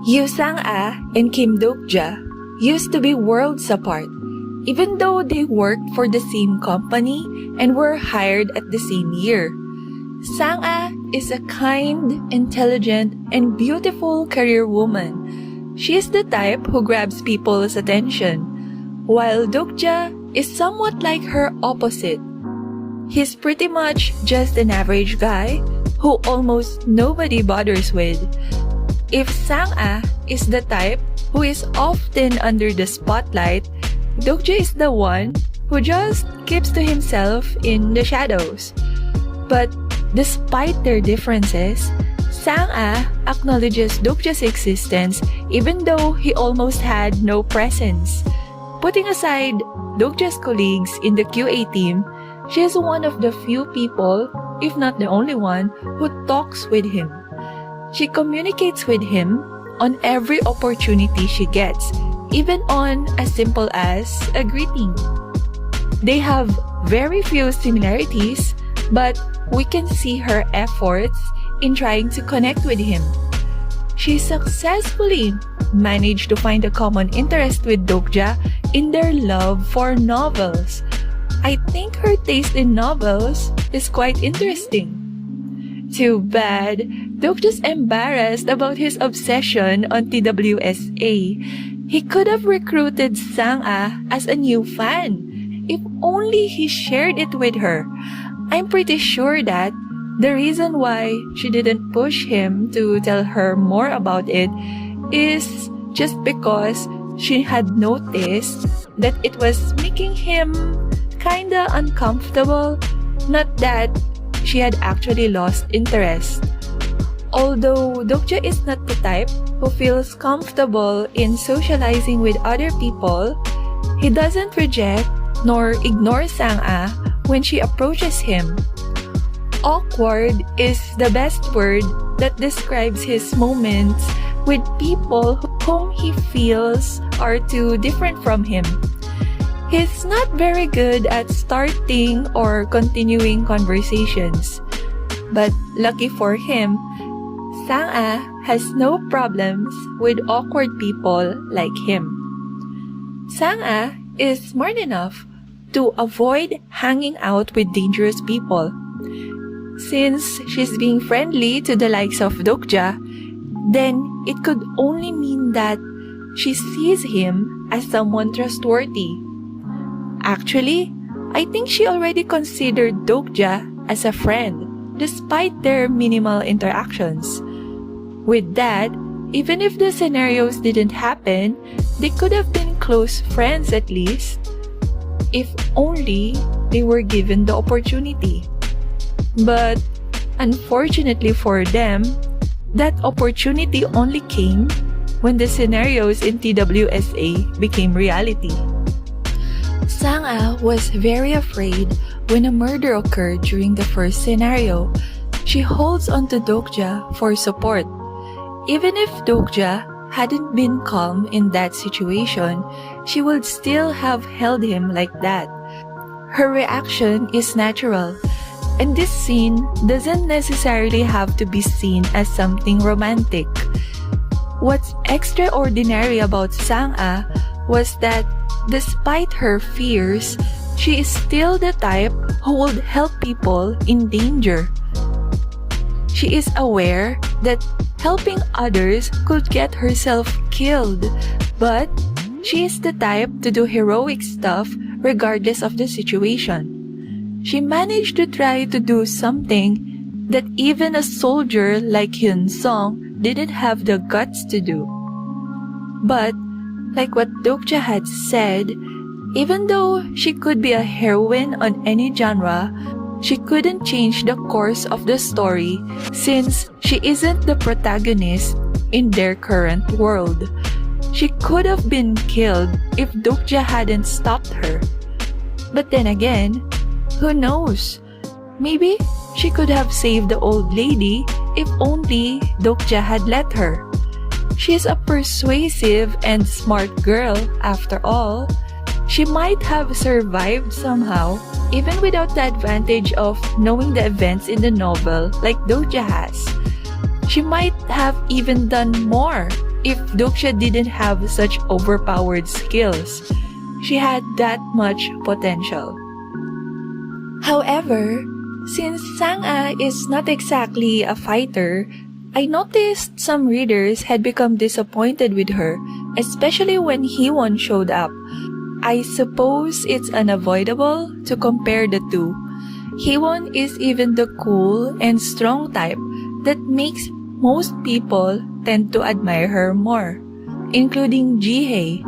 Yoo Sangah and Kim Dokja used to be worlds apart, even though they worked for the same company and were hired at the same year. Sangah is a kind, intelligent, and beautiful career woman. She is the type who grabs people's attention, while Dokja is somewhat like her opposite. He's pretty much just an average guy who almost nobody bothers with. If Sangah is the type who is often under the spotlight, Dokja is the one who just keeps to himself in the shadows. But despite their differences, Sangah acknowledges Dokja's existence even though he almost had no presence. Putting aside Dokja's colleagues in the QA team, she is one of the few people, if not the only one, who talks with him. She communicates with him on every opportunity she gets, even on as simple as a greeting. They have very few similarities, but we can see her efforts in trying to connect with him. She successfully managed to find a common interest with Dokja in their love for novels. I think her taste in novels is quite interesting. Too bad, Dokja's embarrassed about his obsession on TWSA. He could have recruited Sangah as a new fan. If only he shared it with her. I'm pretty sure that the reason why she didn't push him to tell her more about it is just because she had noticed that it was making him kinda uncomfortable, not that she had actually lost interest. Although Dokja is not the type who feels comfortable in socializing with other people, he doesn't reject nor ignore Sangah when she approaches him. Awkward is the best word that describes his moments with people whom he feels are too different from him. He's not very good at starting or continuing conversations. But lucky for him, Sangah has no problems with awkward people like him. Sangah is smart enough to avoid hanging out with dangerous people. Since she's being friendly to the likes of Dokja, then it could only mean that she sees him as someone trustworthy. Actually, I think she already considered Dokja as a friend, despite their minimal interactions. With that, even if the scenarios didn't happen, they could have been close friends at least, if only they were given the opportunity. But unfortunately for them, that opportunity only came when the scenarios in TWSA became reality. Sangah was very afraid when a murder occurred during the first scenario. She holds on to Dokja for support. Even if Dokja hadn't been calm in that situation, she would still have held him like that. Her reaction is natural, and this scene doesn't necessarily have to be seen as something romantic. What's extraordinary about Sangah was that despite her fears, she is still the type who would help people in danger. She is aware that helping others could get herself killed, but she is the type to do heroic stuff regardless of the situation. She managed to try to do something that even a soldier like Hyun Song didn't have the guts to do. But, like what Dokja had said, even though she could be a heroine on any genre, she couldn't change the course of the story since she isn't the protagonist in their current world. She could have been killed if Dokja hadn't stopped her. But then again, who knows? Maybe she could have saved the old lady if only Dokja had let her. She's a persuasive and smart girl after all. she might have survived somehow, even without the advantage of knowing the events in the novel like Dokja has. She might have even done more if Dokja didn't have such overpowered skills. She had that much potential. However, since Sangah is not exactly a fighter, I noticed some readers had become disappointed with her, especially when Heroine showed up. I suppose it's unavoidable to compare the two. Heroine is even the cool and strong type that makes most people tend to admire her more, including Jihae.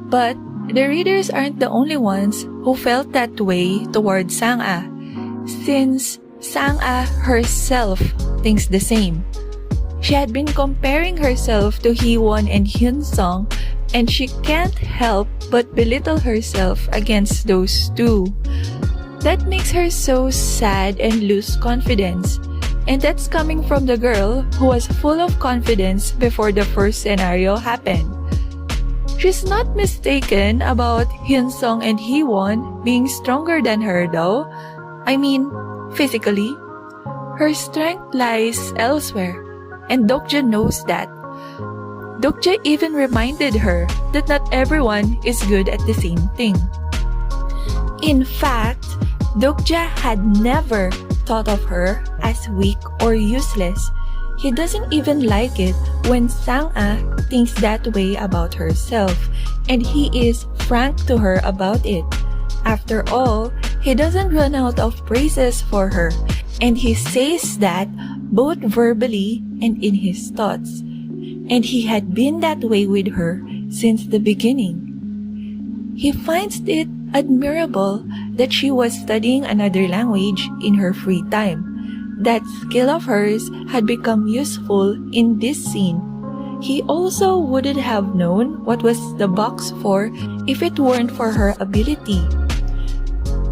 But the readers aren't the only ones who felt that way toward Sangah, since Sangah herself thinks the same. She had been comparing herself to Heroine and Hyun Sung, and she can't help but belittle herself against those two. That makes her so sad and lose confidence. And that's coming from the girl who was full of confidence before the first scenario happened. She's not mistaken about Hyun Sung and Heroine being stronger than her though. I mean, physically. Her strength lies elsewhere, and Dokja knows that. Dokja even reminded her that not everyone is good at the same thing. In fact, Dokja had never thought of her as weak or useless. He doesn't even like it when Sangah thinks that way about herself, and he is frank to her about it. After all, he doesn't run out of praises for her, and he says that both verbally and in his thoughts. And he had been that way with her since the beginning. He finds it admirable that she was studying another language in her free time. That skill of hers had become useful in this scene. He also wouldn't have known what was the box for if it weren't for her ability.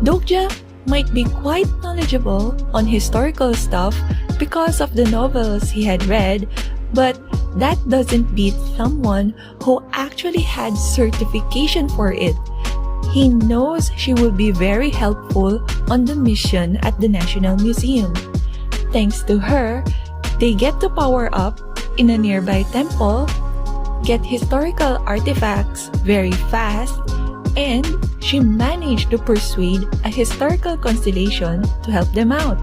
Dokja might be quite knowledgeable on historical stuff because of the novels he had read, but that doesn't beat someone who actually had certification for it. He knows she will be very helpful on the mission at the National Museum. Thanks to her, they get to power up in a nearby temple, get historical artifacts very fast, and she managed to persuade a historical constellation to help them out.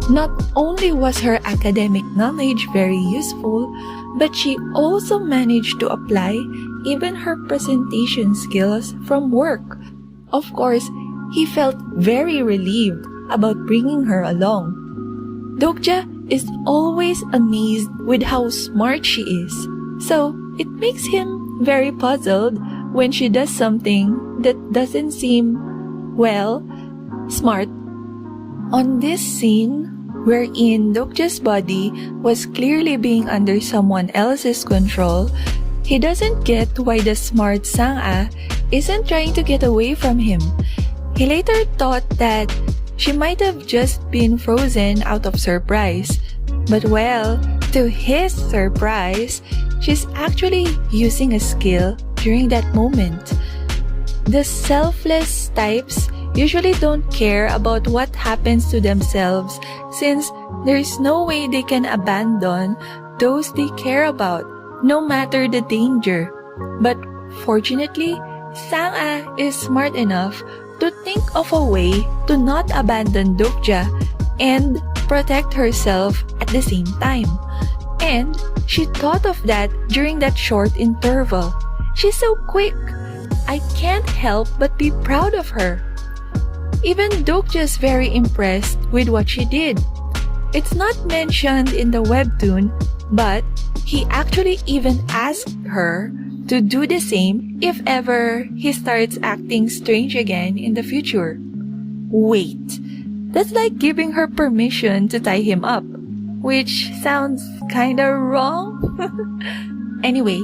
Not only was her academic knowledge very useful, but she also managed to apply even her presentation skills from work. Of course, he felt very relieved about bringing her along. Dokja is always amazed with how smart she is, so it makes him very puzzled when she does something that doesn't seem, well, smart. On this scene, wherein Dokja's body was clearly being under someone else's control, he doesn't get why the smart Sangah isn't trying to get away from him. He later thought that she might have just been frozen out of surprise. But well, to his surprise, she's actually using a skill during that moment. The selfless types usually don't care about what happens to themselves since there's no way they can abandon those they care about, no matter the danger. But fortunately, Sangah is smart enough to think of a way to not abandon Dokja and protect herself at the same time. And she thought of that during that short interval. She's so quick. I can't help but be proud of her. Even Dokja's very impressed with what she did. It's not mentioned in the webtoon, but he actually even asked her to do the same if ever he starts acting strange again in the future. Wait, that's like giving her permission to tie him up, which sounds kinda wrong. Anyway,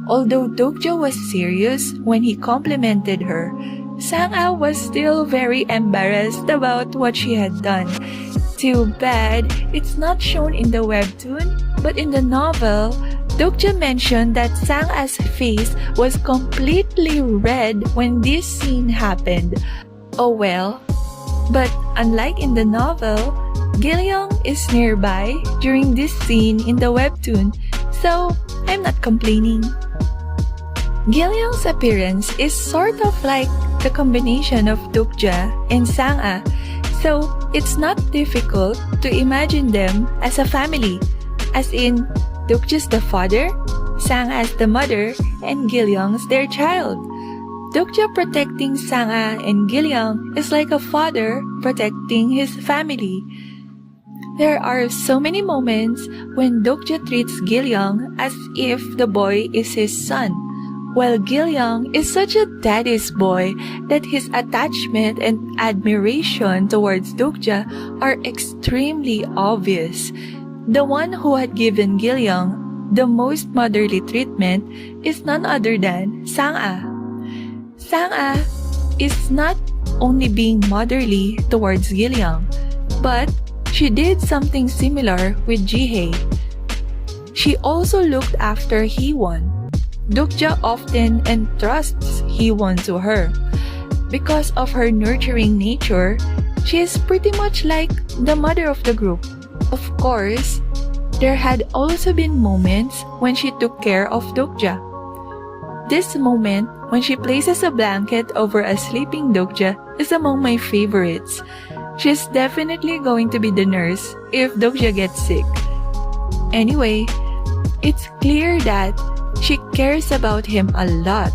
although Dokja was serious when he complimented her, Sangah was still very embarrassed about what she had done. Too bad it's not shown in the webtoon, but in the novel, Dokja mentioned that Sangah's face was completely red when this scene happened. Oh well. But unlike in the novel, Gilyoung is nearby during this scene in the webtoon, so I'm not complaining. Gilyoung's appearance is sort of like the combination of Dokja and Sangah, so it's not difficult to imagine them as a family, as in Dokja's the father, Sangah's the mother, and Gilyoung's their child. Dokja protecting Sangah and Gilyoung is like a father protecting his family. There are so many moments when Dokja treats Gilyoung as if the boy is his son, while Gilyoung is such a daddy's boy that his attachment and admiration towards Dokja are extremely obvious. The one who had given Gilyoung the most motherly treatment is none other than Sangah. Sangah is not only being motherly towards Gilyoung, but she did something similar with Jihae. She also looked after Heewon. Dokja often entrusts Heewon to her. Because of her nurturing nature, she is pretty much like the mother of the group. Of course, there had also been moments when she took care of Dokja. This moment when she places a blanket over a sleeping Dokja is among my favorites. She's definitely going to be the nurse if Dokja gets sick. Anyway, it's clear that she cares about him a lot.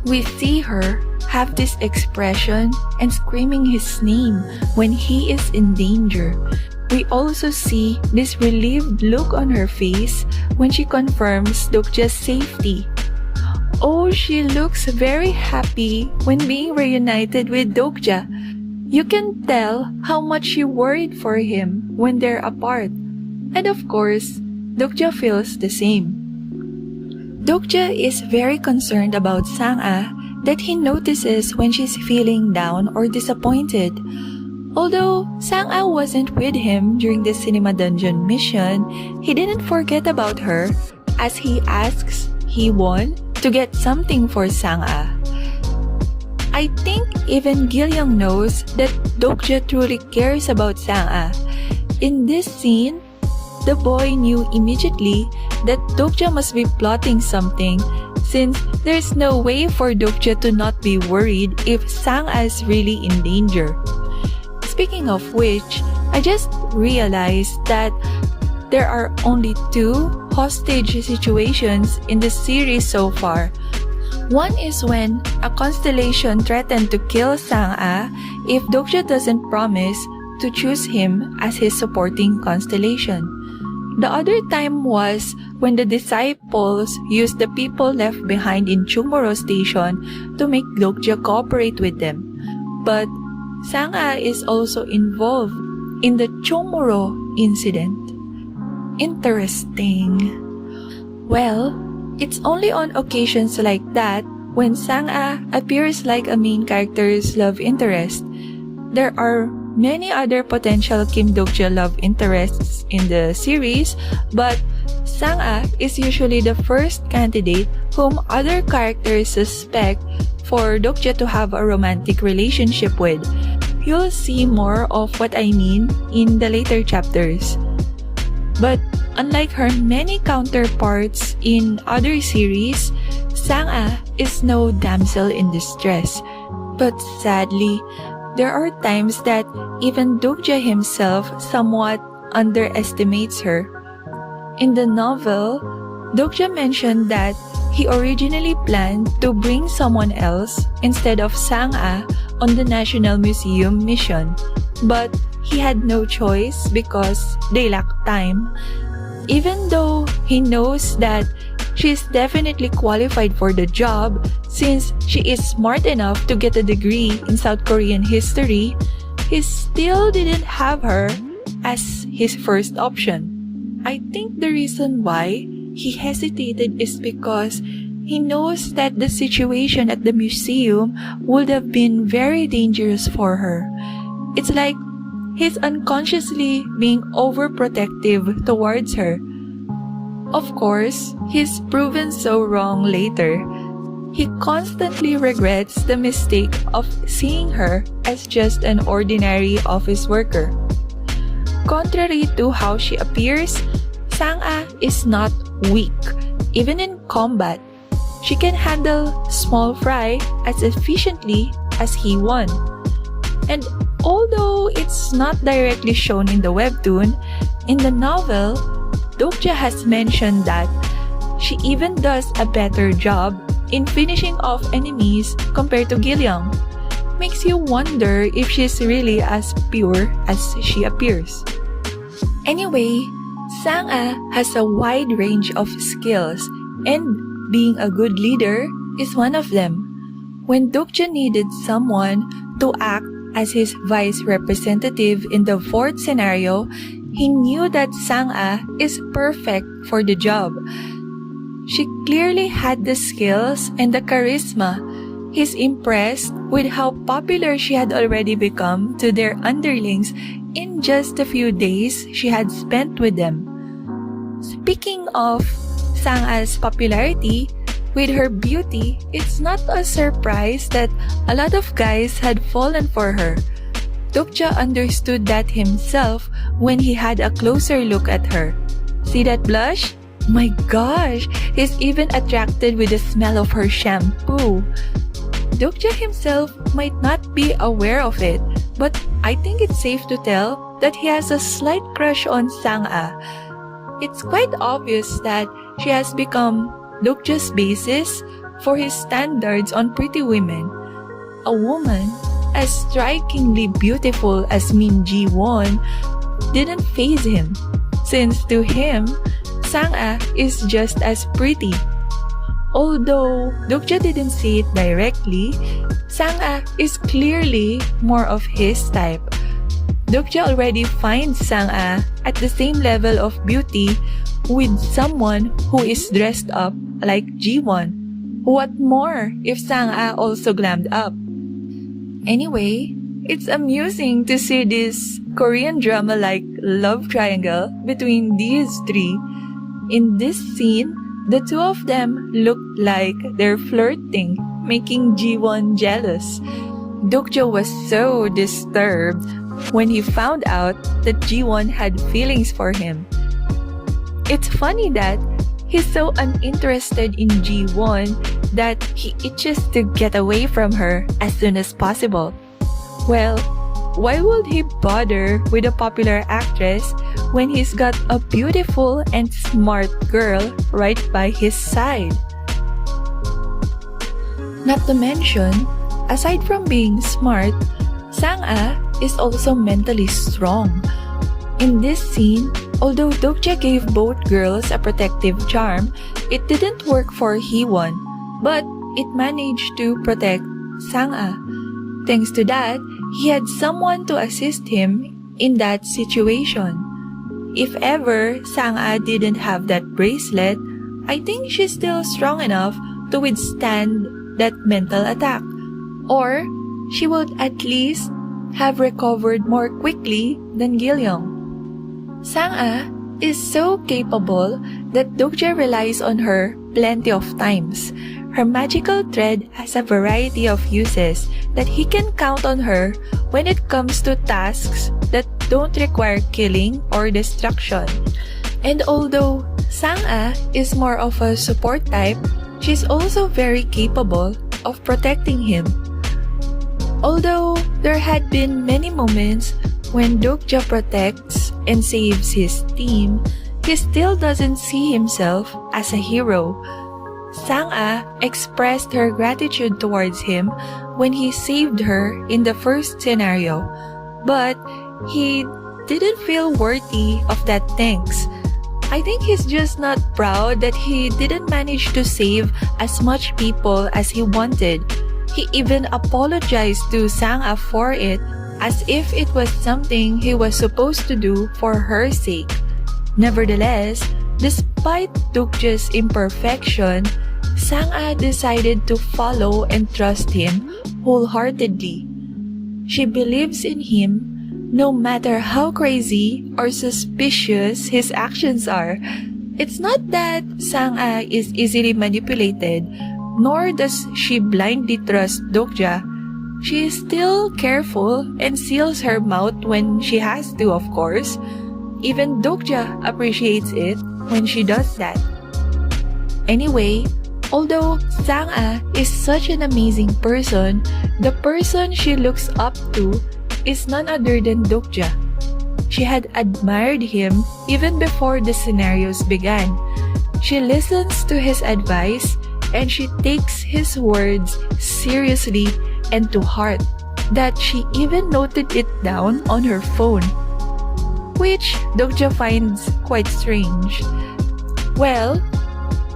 We see her have this expression and screaming his name when he is in danger. We also see this relieved look on her face when she confirms Dokja's safety. Oh, she looks very happy when being reunited with Dokja. You can tell how much she worried for him when they're apart. And of course, Dokja feels the same. Dokja is very concerned about Sangah that he notices when she's feeling down or disappointed. Although Sangah wasn't with him during the cinema dungeon mission, he didn't forget about her as he asks Heewon to get something for Sangah. I think even Gilyoung knows that Dokja truly cares about Sangah. In this scene, the boy knew immediately that Dokja must be plotting something since there's no way for Dokja to not be worried if Sangah is really in danger. Speaking of which, I just realized that there are only 2 hostage situations in the series so far. One is when a constellation threatened to kill Sangah if Dokja doesn't promise to choose him as his supporting constellation. The other time was when the disciples used the people left behind in Chungmoro Station to make Dokja cooperate with them. But Sangah is also involved in the Chungmoro incident. Interesting. Well, it's only on occasions like that when Sangah appears like a main character's love interest. There are many other potential Kim Dokja love interests in the series, but Sangah is usually the first candidate whom other characters suspect for Dokja to have a romantic relationship with. You'll see more of what I mean in the later chapters. But unlike her many counterparts in other series, Sangah is no damsel in distress. But sadly, there are times that even Dokja himself somewhat underestimates her. In the novel, Dokja mentioned that he originally planned to bring someone else instead of Sangah on the National Museum mission, but he had no choice because they lacked time. Even though he knows that she is definitely qualified for the job since she is smart enough to get a degree in South Korean history, he still didn't have her as his first option. I think the reason why he hesitated is because he knows that the situation at the museum would have been very dangerous for her. It's like he's unconsciously being overprotective towards her. Of course, he's proven so wrong later. He constantly regrets the mistake of seeing her as just an ordinary office worker. Contrary to how she appears, Sangah is not weak. Even in combat, she can handle small fry as efficiently as he won. And although it's not directly shown in the webtoon, in the novel, Dokja has mentioned that she even does a better job in finishing off enemies compared to Gilyoung. Makes you wonder if she's really as pure as she appears. Anyway, Sangah has a wide range of skills, and being a good leader is one of them. When Dokja needed someone to act as his vice representative in the fourth scenario, he knew that Sangah is perfect for the job. She clearly had the skills and the charisma. He's impressed with how popular she had already become to their underlings in just a few days she had spent with them. Speaking of Sangah's popularity, with her beauty, it's not a surprise that a lot of guys had fallen for her. Dokja understood that himself when he had a closer look at her. See that blush? My gosh, he's even attracted with the smell of her shampoo. Dokja himself might not be aware of it, but I think it's safe to tell that he has a slight crush on Sangah. It's quite obvious that she has become 𝑬𝒗𝒆𝒏𝒆 for his standards on pretty women. A woman as strikingly beautiful as Min Ji-won didn't faze him, since to him, Sangah is just as pretty. Although Dokja didn't say it directly, Sangah is clearly more of his type. Dokja already finds Sangah at the same level of beauty with someone who is dressed up like Ji-won. What more if Sangah also glammed up? Anyway, it's amusing to see this Korean drama-like love triangle between these three. In this scene, the two of them looked like they're flirting, making Ji-won jealous. Dokja was so disturbed when he found out that Ji-won had feelings for him. It's funny that he's so uninterested in Ji-won that he itches to get away from her as soon as possible. Well, why would he bother with a popular actress when he's got a beautiful and smart girl right by his side? Not to mention, aside from being smart, Sangah is also mentally strong. In this scene, although Dokja gave both girls a protective charm, it didn't work for Hee-won, but it managed to protect Sangah. Thanks to that, he had someone to assist him in that situation. If ever Sangah didn't have that bracelet, I think she's still strong enough to withstand that mental attack. Or she would at least have recovered more quickly than Gilyoung. Sangah is so capable that Dokja relies on her plenty of times. Her magical thread has a variety of uses that he can count on her when it comes to tasks that don't require killing or destruction. And although Sangah is more of a support type, she's also very capable of protecting him. Although there had been many moments when Dokja protects and saves his team, he still doesn't see himself as a hero. Sangah expressed her gratitude towards him when he saved her in the first scenario, but he didn't feel worthy of that thanks. I think he's just not proud that he didn't manage to save as much people as he wanted. He even apologized to Sangah for it, as if it was something he was supposed to do for her sake. Nevertheless, despite Dokja's imperfection, Sangah decided to follow and trust him wholeheartedly. She believes in him no matter how crazy or suspicious his actions are, It's not that Sangah is easily manipulated, nor does she blindly trust Dokja. She is still careful and seals her mouth when she has to, of course. Even Dokja appreciates it when she does that. Anyway, although Sangah is such an amazing person, the person she looks up to is none other than Dokja. She had admired him even before the scenarios began. She listens to his advice and she takes his words seriously and to heart, that she even noted it down on her phone, which Dokja finds quite strange. Well,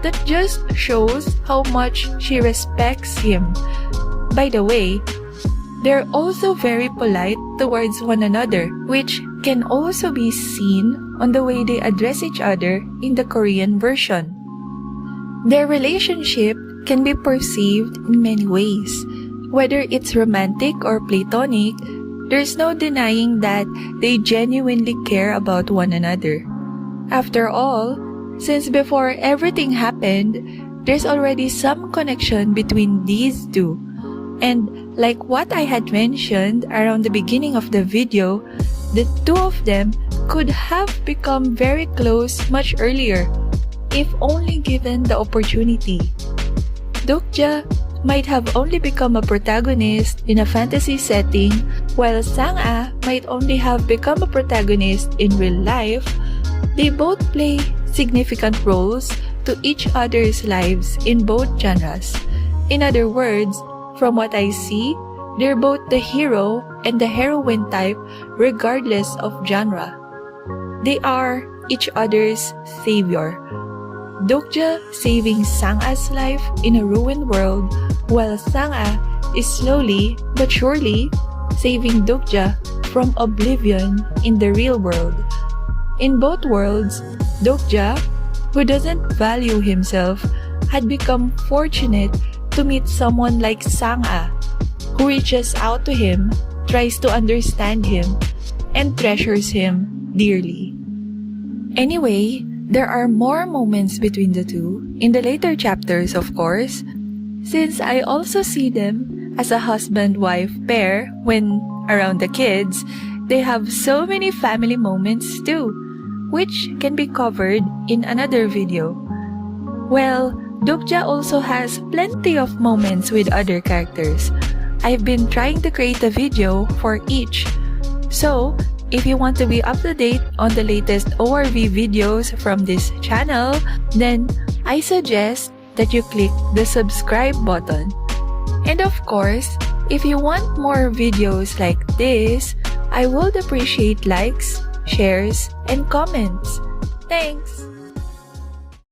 that just shows how much she respects him. By the way, they're also very polite towards one another, which can also be seen on the way they address each other in the Korean version. Their relationship can be perceived in many ways. Whether it's romantic or platonic, there's no denying that they genuinely care about one another. After all, since before everything happened, there's already some connection between these two. And like what I had mentioned around the beginning of the video, the two of them could have become very close much earlier, if only given the opportunity. Dokja might have only become a protagonist in a fantasy setting, while Sangah might only have become a protagonist in real life. They both play significant roles to each other's lives in both genres. In other words, from what I see, they're both the hero and the heroine type regardless of genre. They are each other's savior. Dokja saving Sangah's life in a ruined world, while Sangah is slowly but surely saving Dokja from oblivion in the real world. In both worlds, Dokja, who doesn't value himself, had become fortunate to meet someone like Sangah, who reaches out to him, tries to understand him, and treasures him dearly. Anyway, there are more moments between the two, in the later chapters of course, since I also see them as a husband-wife pair when, around the kids, they have so many family moments too, which can be covered in another video. Well, Dokja also has plenty of moments with other characters. I've been trying to create a video for each. So, if you want to be up to date on the latest ORV videos from this channel, then I suggest that you click the subscribe button. And of course, if you want more videos like this, I would appreciate likes, shares, and comments. Thanks!